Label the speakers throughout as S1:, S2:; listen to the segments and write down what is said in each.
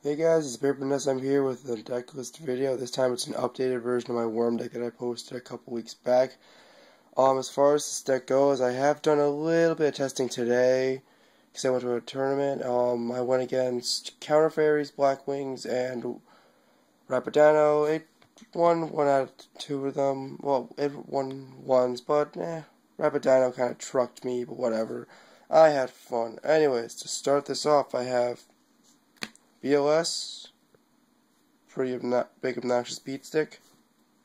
S1: Hey guys, it's Paper. I'm here with the Decklist video. This time it's an updated version of my worm deck that I posted a couple weeks back. As far as this deck goes, I have done a little bit of testing today because I went to a tournament. I went against Counter Fairies, Black Wings, and Rapidato. It won one out of two of them. Well, it won once, but Rapidato kind of trucked me, but whatever. I had fun. Anyways, to start this off, I have BLS, pretty big obnoxious beat stick.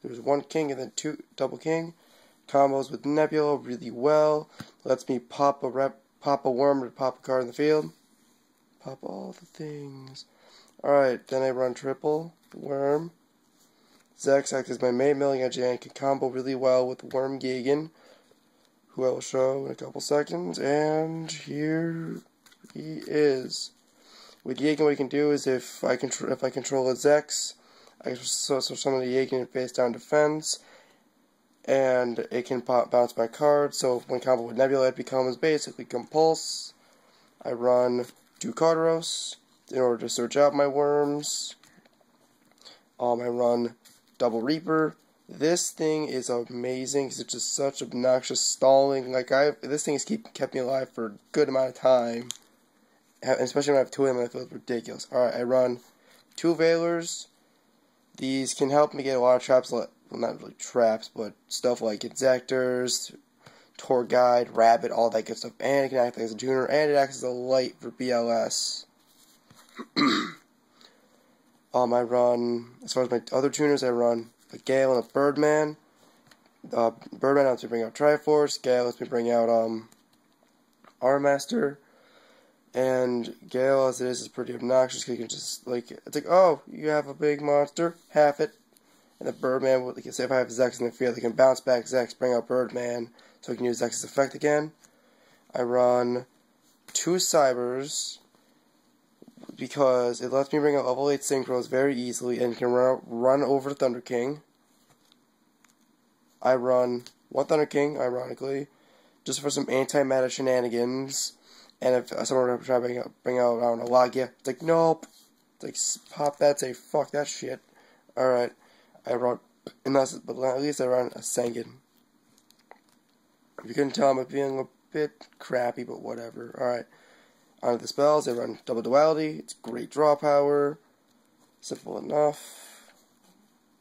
S1: There's one king and then two double king. Combos with Nebula really well. Lets me pop a worm or pop a card in the field. Pop all the things. Alright, then I run triple worm. Zex acts as my main milling edge and can combo really well with Worm Gagan, who I will show in a couple seconds. And here he is. With Yagen, what you can do is if I control a Zex, I can summon the Yagen and face down defense, and it can bounce my card. So when combo with Nebula, it becomes basically Compulse. I run 2 Carteros in order to search out my worms. I run Double Reaper. This thing is amazing because it's just such obnoxious stalling. This thing has kept me alive for a good amount of time. Especially when I have 2 of them, I feel it's ridiculous. Alright, I run 2 Veilers. These can help me get a lot of traps, well, not really traps, but stuff like Exactors, Tour Guide, Rabbit, all that good stuff. And it can act as a tuner, and it acts as a light for BLS. I run, as far as my other tuners, I run a Gale and a Birdman. Birdman lets me bring out Triforce, Gale lets me bring out Armmaster. And Gale, as it is pretty obnoxious because you can just, it's like, oh, you have a big monster, half it. And the Birdman, like, say if I have Zex in the field, they can bounce back Zex, bring out Birdman, so I can use Zex's effect again. I run 2 Cybers, because it lets me bring out level 8 Synchros very easily, and can run over Thunder King. I run 1 Thunder King, ironically, just for some anti-meta shenanigans. And if someone were to try to bring out, I don't know, Logia, it's like, nope. It's like, pop that, say, fuck that shit. Alright, I run, but at least I run a Sengen. If you couldn't tell, I'm being a bit crappy, but whatever. Alright, on to the spells, I run Double Duality. It's great draw power. Simple enough.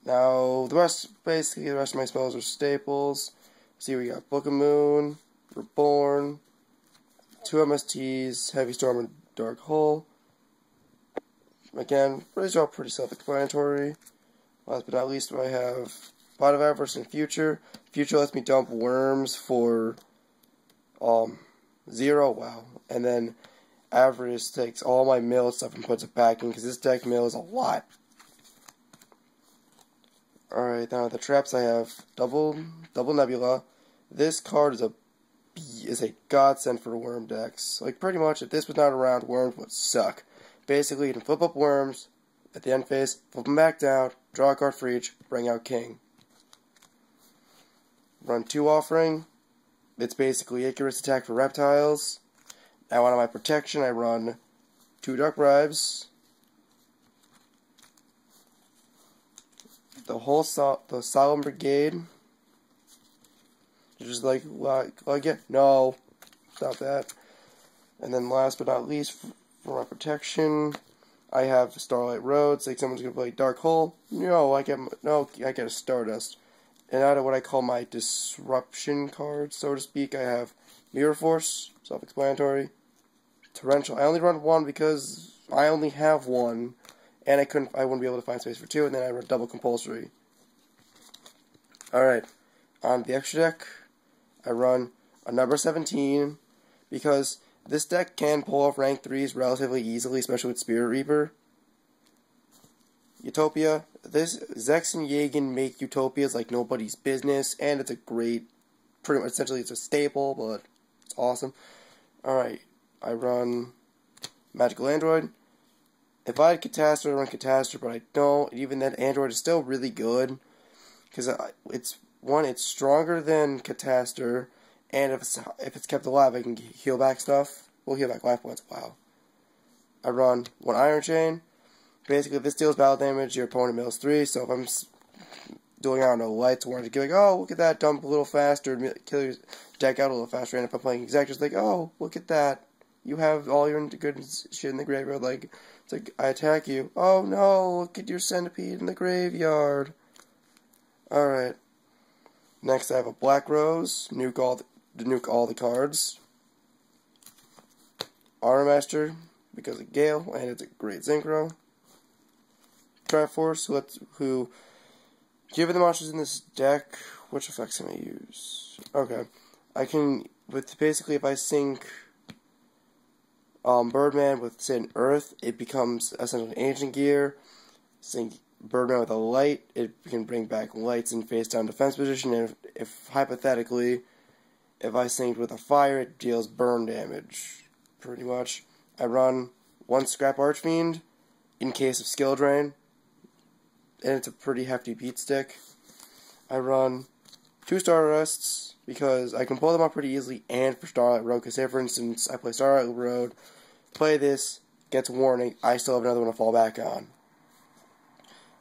S1: Now, basically, the rest of my spells are staples. See, we got Book of Moon, Reborn, 2 MSTs, Heavy Storm, and Dark Hole. Again, these are all pretty self-explanatory. Last but not least, I have Pot of Avarice and Future. Future lets me dump worms for 0, wow. And then Avarice takes all my mill stuff and puts it back in, because this deck mill is a lot. Alright, now the traps, I have Double Nebula. This card is a godsend for worm decks. Like, pretty much, if this was not around, worms would suck. Basically, you can flip up worms at the end phase, flip them back down, draw a card for each, bring out king. Run 2 Offering. It's basically Icarus attack for reptiles. Now, on my protection, I run 2 Dark Bribes. The Solemn Brigade. Just like yeah, no, stop that. And then last but not least, for my protection, I have Starlight Road. Say someone's gonna play Dark Hole. No, I get a Stardust. And out of what I call my disruption cards, so to speak, I have Mirror Force, self-explanatory. Torrential. I only run 1 because I only have 1, and I wouldn't be able to find space for 2. And then I run Double Compulsory. All right, on the extra deck, I run a number 17, because this deck can pull off rank 3s relatively easily, especially with Spirit Reaper. Utopia. This Zex and Yagen make Utopias like nobody's business, and it's a great, pretty much, essentially it's a staple, but it's awesome. Alright, I run Magical Android. If I had Catastrophe, I run Catastrophe, but I don't. And even then, Android is still really good, because it's stronger than Catastrophe, and if it's kept alive, I can heal back stuff. We'll heal back life points. Wow. I run 1 Iron Chain. Basically, if this deals battle damage, your opponent mills 3, so if I'm doing, I don't know, lights, warrants, to be like, oh, look at that, dump a little faster, kill your deck out a little faster, and if I'm playing Exactors, like, oh, look at that, you have all your good shit in the graveyard, like, it's like, I attack you, oh no, look at your centipede in the graveyard. Alright. Next I have a Black Rose, nuke all the cards. Armor Master, because of Gale, and it's a great Synchro. Triforce, who given the monsters in this deck, which effects can I use? Okay. I can, basically if I sync Birdman with, say, an Earth, it becomes essentially Ancient Gear. Sync Birdman with a Light, it can bring back lights in face-down defense position, and if hypothetically, if I synced with a Fire, it deals burn damage, pretty much. I run 1 Scrap Archfiend in case of skill drain, and it's a pretty hefty beat stick. I run 2 Starrests, because I can pull them up pretty easily, and for Starlight Road, because say for instance, I play Starlight Road, play this, gets warning, I still have another one to fall back on.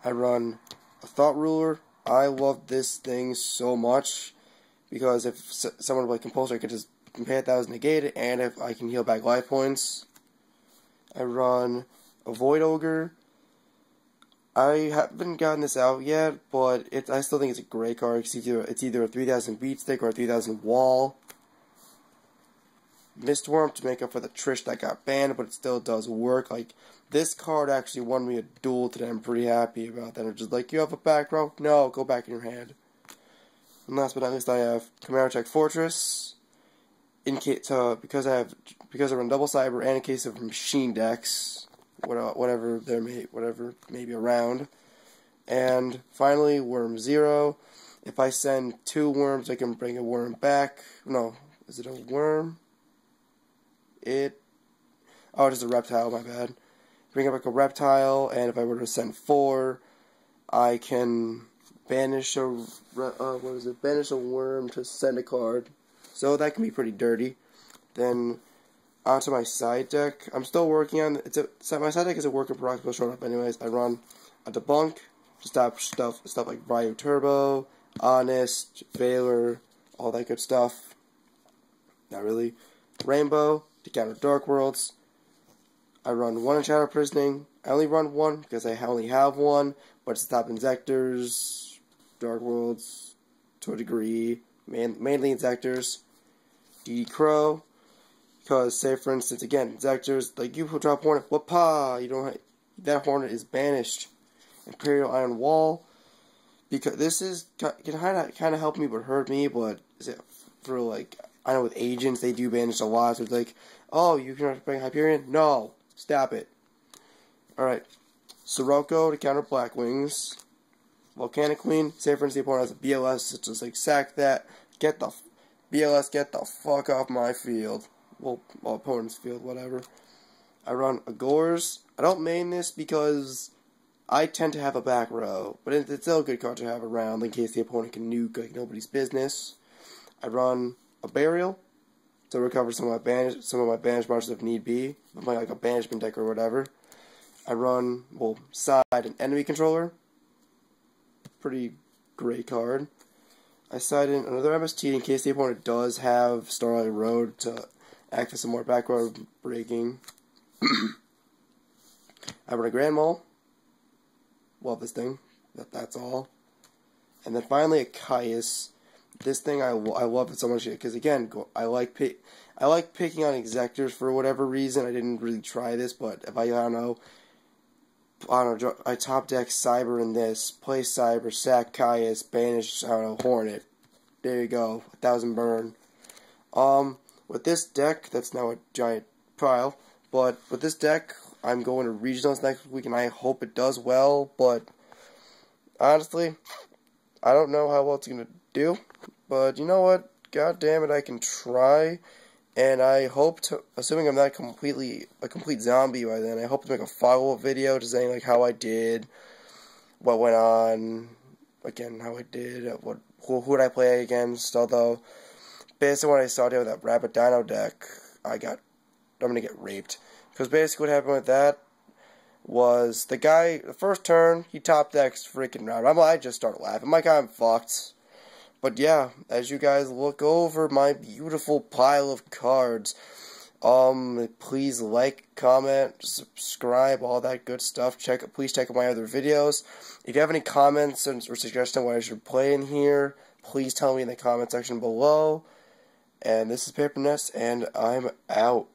S1: I run a Thought Ruler. I love this thing so much, because if someone like Compulsory, I could just pay 1,000 negate it, and if I can heal back life points. I run a Void Ogre. I haven't gotten this out yet, but I still think it's a great card. It's either a 3,000 beat stick or a 3,000 wall. Mistworm to make up for the Trish that got banned, but it still does work. Like, this card actually won me a duel today. I'm pretty happy about that. I'm just like, you have a back row? No, go back in your hand. And last but not least, I have Command Check Fortress. Because I run double cyber, and in case of machine decks, whatever may be around. And finally, Worm 0. If I send 2 worms, I can bring a worm back. No, is it a worm? Oh, it's a reptile, my bad. Bring up like a reptile, and if I were to send 4, I can banish banish a worm to send a card. So that can be pretty dirty. Then onto my side deck. I'm still working on my side deck is a work in progress, but showing up anyways. I run a Debunk to stop stuff like Ryu Turbo, Honest, Veiler, all that good stuff. Not really. Rainbow to counter Dark Worlds. I run 1 in Shadow Prisoning. I only run 1 because I only have 1, but to stop Inzectors, Dark Worlds, to a degree, mainly Inzectors. DD Crow, because say for instance again, Inzectors, like you drop Hornet, whoop-pa, that Hornet is banished. Imperial Iron Wall, because this can kind of help me but hurt me, but is it for like, I know with agents they do banish a lot, so it's like, oh, you can bring Hyperion? No, stop it. Alright, Sirocco to counter Black Wings. Volcanic Queen, say for instance the opponent has a BLS, it's just like, sack that, BLS, get the fuck off my field. Well, opponent's field, whatever. I run Agors. I don't main this because I tend to have a back row, but it's still a good card to have around in case the opponent can nuke like nobody's business. I run a Burial to recover some of my banished monsters if need be. I'm playing like a banishment deck or whatever. I run, Side and Enemy Controller. Pretty great card. I side in another MST in case the opponent does have Starlight Road to act for some more back row breaking. I run a Grand Mole. Love this thing. That's all. And then finally a Caius. This thing I love it so much because again I like picking on Exectors for whatever reason. I didn't really try this, but if I don't know, I top deck Cyber in this, play Cyber, sack Caius, banish, I don't know, Hornet. There you go, 1,000 burn. With this deck, that's now a giant pile, but with this deck, I'm going to regionals next week, and I hope it does well, but honestly, I don't know how well it's going to do, but you know what, god damn it, I can try. And I hope to, assuming I'm not a complete zombie by then, I hope to make a follow-up video to saying like how I did, what went on, again, how I did, who would I play against, although, based on what I saw there with that Rabbit Dino deck, I'm gonna get raped. Because basically what happened with that, was the guy, the first turn, he top decks freaking round. I just start laughing. My guy, I'm fucked. But yeah, as you guys look over my beautiful pile of cards, please like, comment, subscribe, all that good stuff. Please check out my other videos. If you have any comments or suggestions on what I should play in here, please tell me in the comment section below. And this is Paper Nest, and I'm out.